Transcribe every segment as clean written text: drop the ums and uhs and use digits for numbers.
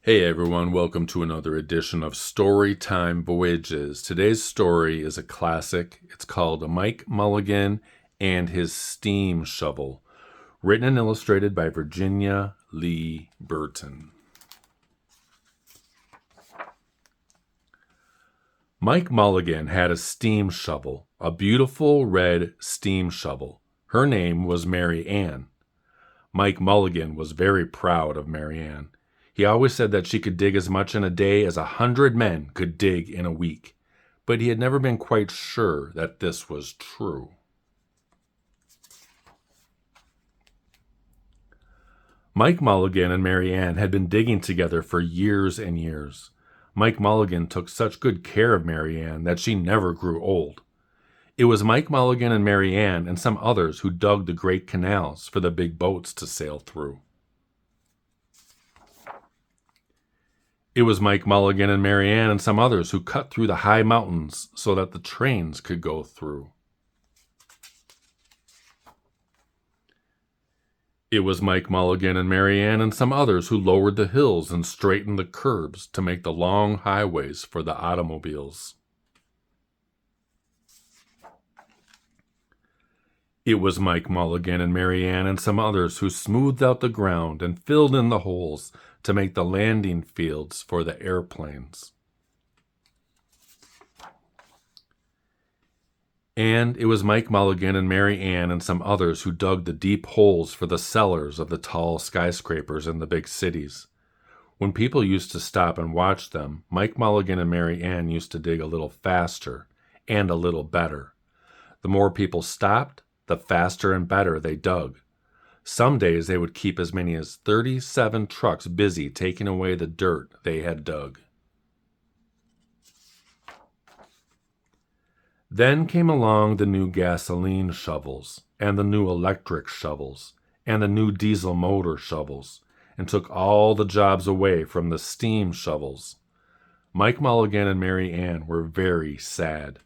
Hey everyone, welcome to another edition of Storytime Voyages. Today's story is a classic. It's called Mike Mulligan and His Steam Shovel, written and illustrated by Virginia Lee Burton. Mike Mulligan had a steam shovel, a beautiful red steam shovel. Her name was Mary Ann. Mike Mulligan was very proud of Mary Ann. He always said that she could dig as much in a day as 100 men could dig in a week, but he had never been quite sure that this was true. Mike Mulligan and Mary Ann had been digging together for years and years. Mike Mulligan took such good care of Mary Ann that she never grew old. It was Mike Mulligan and Mary Ann and some others who dug the great canals for the big boats to sail through. It was Mike Mulligan and Mary Ann and some others who cut through the high mountains so that the trains could go through. It was Mike Mulligan and Mary Ann and some others who lowered the hills and straightened the curbs to make the long highways for the automobiles. It was Mike Mulligan and Mary Ann and some others who smoothed out the ground and filled in the holes to make the landing fields for the airplanes. And it was Mike Mulligan and Mary Ann and some others who dug the deep holes for the cellars of the tall skyscrapers in the big cities. When people used to stop and watch them, Mike Mulligan and Mary Ann used to dig a little faster and a little better. The more people stopped, the faster and better they dug. Some days they would keep as many as 37 trucks busy taking away the dirt they had dug. Then came along the new gasoline shovels, and the new electric shovels, and the new diesel motor shovels, and took all the jobs away from the steam shovels. Mike Mulligan and Mary Ann were very sad.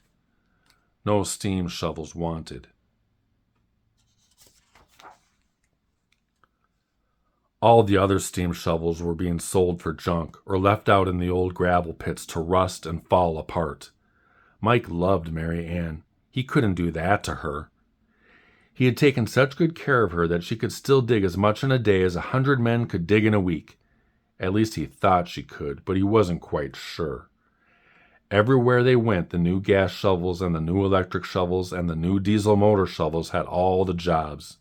No steam shovels wanted. All the other steam shovels were being sold for junk or left out in the old gravel pits to rust and fall apart. Mike loved Mary Ann. He couldn't do that to her. He had taken such good care of her that she could still dig as much in a day as 100 men could dig in a week. At least he thought she could, but he wasn't quite sure. Everywhere they went, the new gas shovels and the new electric shovels and the new diesel motor shovels had all the jobs.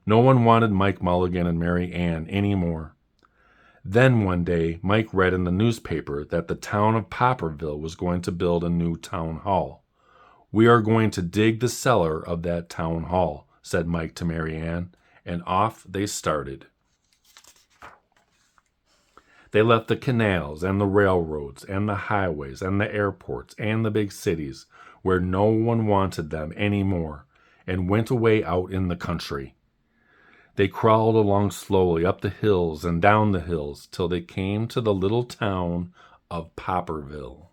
No one wanted Mike Mulligan and Mary Ann anymore. Then one day, Mike read in the newspaper that the town of Popperville was going to build a new town hall. "We are going to dig the cellar of that town hall," said Mike to Mary Ann, and off they started. They left the canals and the railroads and the highways and the airports and the big cities where no one wanted them anymore, and went away out in the country. They crawled along slowly up the hills and down the hills till they came to the little town of Popperville.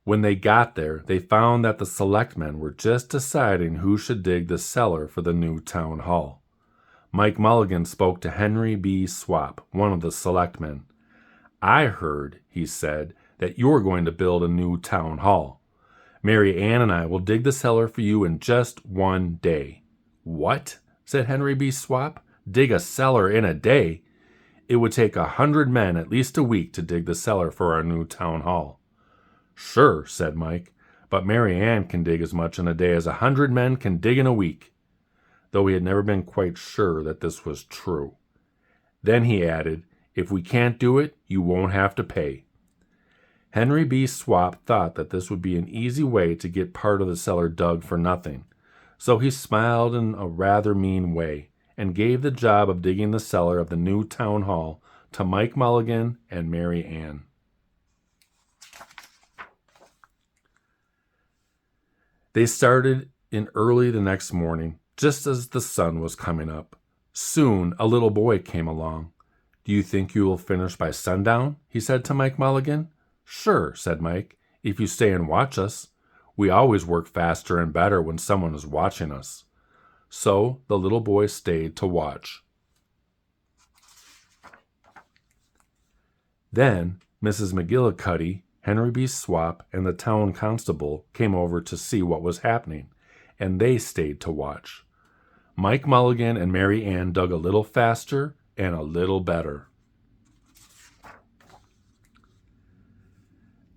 When they got there, they found that the selectmen were just deciding who should dig the cellar for the new town hall. Mike Mulligan spoke to Henry B. Swap, one of the selectmen. "I heard," he said, "that you're going to build a new town hall. Mary Ann and I will dig the cellar for you in just one day." "What?" said Henry B. Swap. "Dig a cellar in a day? It would take 100 men at least a week to dig the cellar for our new town hall." "Sure," said Mike, "but Mary Ann can dig as much in a day as 100 men can dig in a week," though he had never been quite sure that this was true. Then he added, "If we can't do it, you won't have to pay." Henry B. Swap thought that this would be an easy way to get part of the cellar dug for nothing, so he smiled in a rather mean way and gave the job of digging the cellar of the new town hall to Mike Mulligan and Mary Ann. They started in early the next morning, just as the sun was coming up. Soon a little boy came along. "Do you think you will finish by sundown?" he said to Mike Mulligan. "Sure," said Mike, "if you stay and watch us. We always work faster and better when someone is watching us." So the little boy stayed to watch. Then Mrs. McGillicuddy, Henry B. Swap, and the town constable came over to see what was happening, and they stayed to watch. Mike Mulligan and Mary Ann dug a little faster and a little better.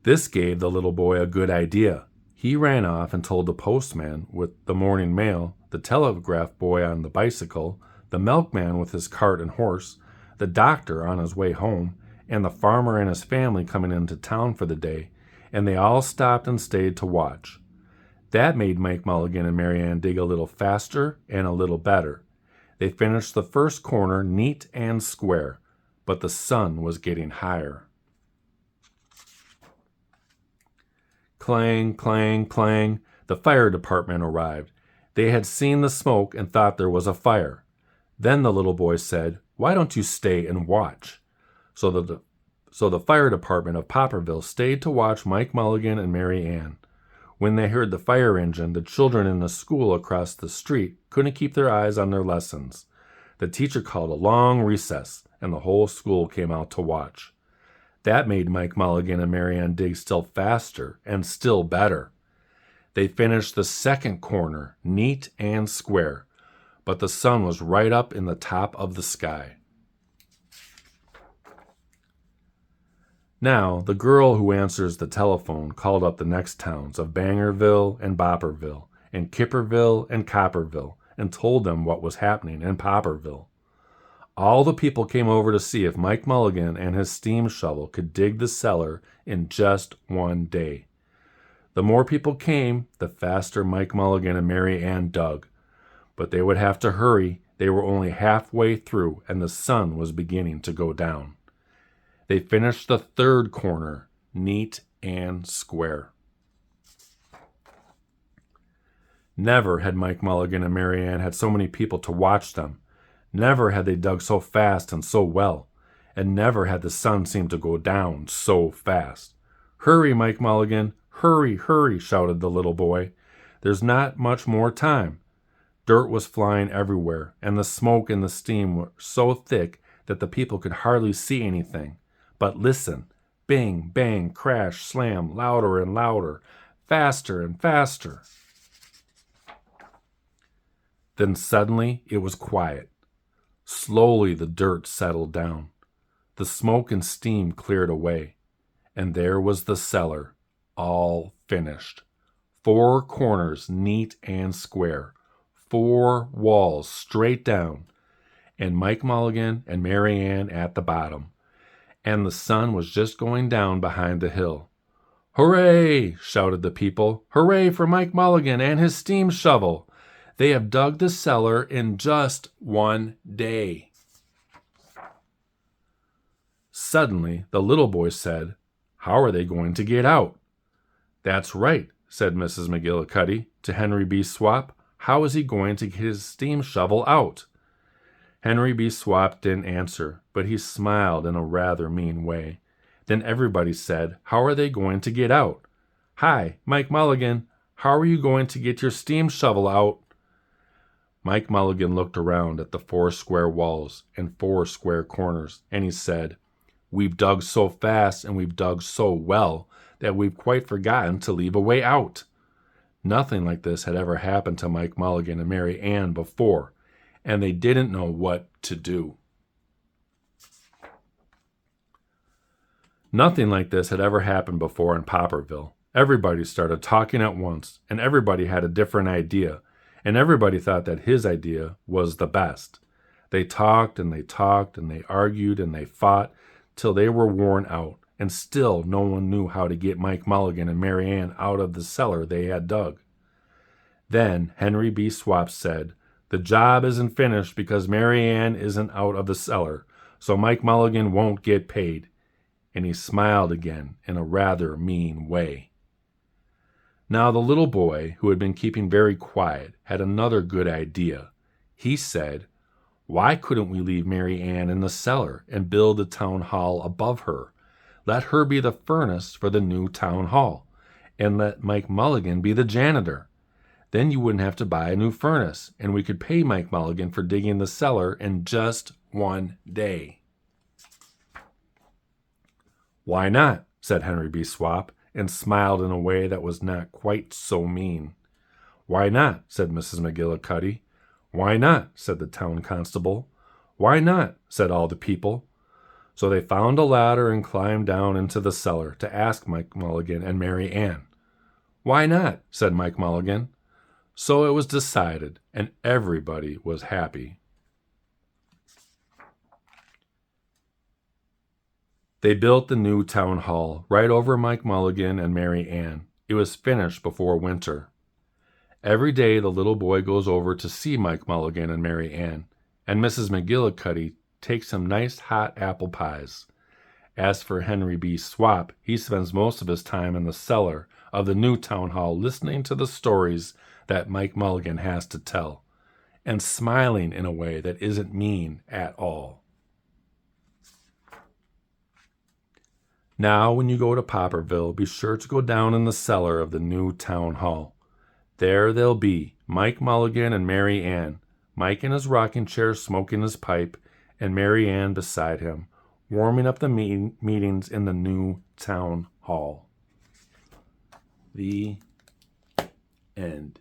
This gave the little boy a good idea. He ran off and told the postman with the morning mail, the telegraph boy on the bicycle, the milkman with his cart and horse, the doctor on his way home, and the farmer and his family coming into town for the day, and they all stopped and stayed to watch. That made Mike Mulligan and Mary Ann dig a little faster and a little better. They finished the first corner neat and square, but the sun was getting higher. Clang, clang, clang, the fire department arrived. They had seen the smoke and thought there was a fire. Then the little boy said, "Why don't you stay and watch?" So the fire department of Popperville stayed to watch Mike Mulligan and Mary Ann. When they heard the fire engine, the children in the school across the street couldn't keep their eyes on their lessons. The teacher called a long recess, and the whole school came out to watch. That made Mike Mulligan and Mary Ann dig still faster and still better. They finished the second corner neat and square, but the sun was right up in the top of the sky. Now, the girl who answers the telephone called up the next towns of Bangerville and Bopperville and Kipperville and Copperville and told them what was happening in Popperville. All the people came over to see if Mike Mulligan and his steam shovel could dig the cellar in just one day. The more people came, the faster Mike Mulligan and Mary Ann dug. But they would have to hurry. They were only halfway through, and the sun was beginning to go down. They finished the third corner, neat and square. Never had Mike Mulligan and Mary Ann had so many people to watch them. Never had they dug so fast and so well, and never had the sun seemed to go down so fast. "Hurry, Mike Mulligan, hurry, hurry," shouted the little boy. "There's not much more time." Dirt was flying everywhere, and the smoke and the steam were so thick that the people could hardly see anything. But listen, bang, bang, crash, slam, louder and louder, faster and faster. Then suddenly it was quiet. Slowly the dirt settled down. The smoke and steam cleared away, and there was the cellar, all finished. 4 corners neat and square, 4 walls straight down, and Mike Mulligan and Mary Ann at the bottom. And the sun was just going down behind the hill. "Hooray!" shouted the people. "Hooray for Mike Mulligan and his steam shovel! They have dug the cellar in just one day." Suddenly, the little boy said, "How are they going to get out?" "That's right," said Mrs. McGillicuddy to Henry B. Swap. "How is he going to get his steam shovel out?" Henry B. Swap didn't answer, but he smiled in a rather mean way. Then everybody said, "How are they going to get out?" "Hi, Mike Mulligan, how are you going to get your steam shovel out?" Mike Mulligan looked around at the 4 square walls and 4 square corners, and he said, "We've dug so fast and we've dug so well that we've quite forgotten to leave a way out." Nothing like this had ever happened to Mike Mulligan and Mary Ann before, and they didn't know what to do. Nothing like this had ever happened before in Popperville. Everybody started talking at once, and everybody had a different idea, and everybody thought that his idea was the best. They talked and they talked and they argued and they fought till they were worn out, and still no one knew how to get Mike Mulligan and Mary Ann out of the cellar they had dug. Then Henry B. Swap said, "The job isn't finished because Mary Ann isn't out of the cellar, so Mike Mulligan won't get paid." And he smiled again in a rather mean way. Now the little boy, who had been keeping very quiet, had another good idea. He said, "Why couldn't we leave Mary Ann in the cellar and build a town hall above her? Let her be the furnace for the new town hall, and let Mike Mulligan be the janitor. Then you wouldn't have to buy a new furnace, and we could pay Mike Mulligan for digging the cellar in just one day." "Why not?" said Henry B. Swap, and smiled in a way that was not quite so mean. "Why not?" said Mrs. McGillicuddy. "Why not?" said the town constable. "Why not?" said all the people. So they found a ladder and climbed down into the cellar to ask Mike Mulligan and Mary Ann. "Why not?" said Mike Mulligan. So it was decided, and everybody was happy. They built the new town hall right over Mike Mulligan and Mary Ann. It was finished before winter. Every day the little boy goes over to see Mike Mulligan and Mary Ann, and Mrs. McGillicuddy takes him nice hot apple pies. As for Henry B. Swap, he spends most of his time in the cellar of the new town hall listening to the stories that Mike Mulligan has to tell, and smiling in a way that isn't mean at all. Now, when you go to Popperville, be sure to go down in the cellar of the new town hall. There they'll be, Mike Mulligan and Mary Ann, Mike in his rocking chair smoking his pipe, and Mary Ann beside him, warming up the meetings in the new town hall. The end.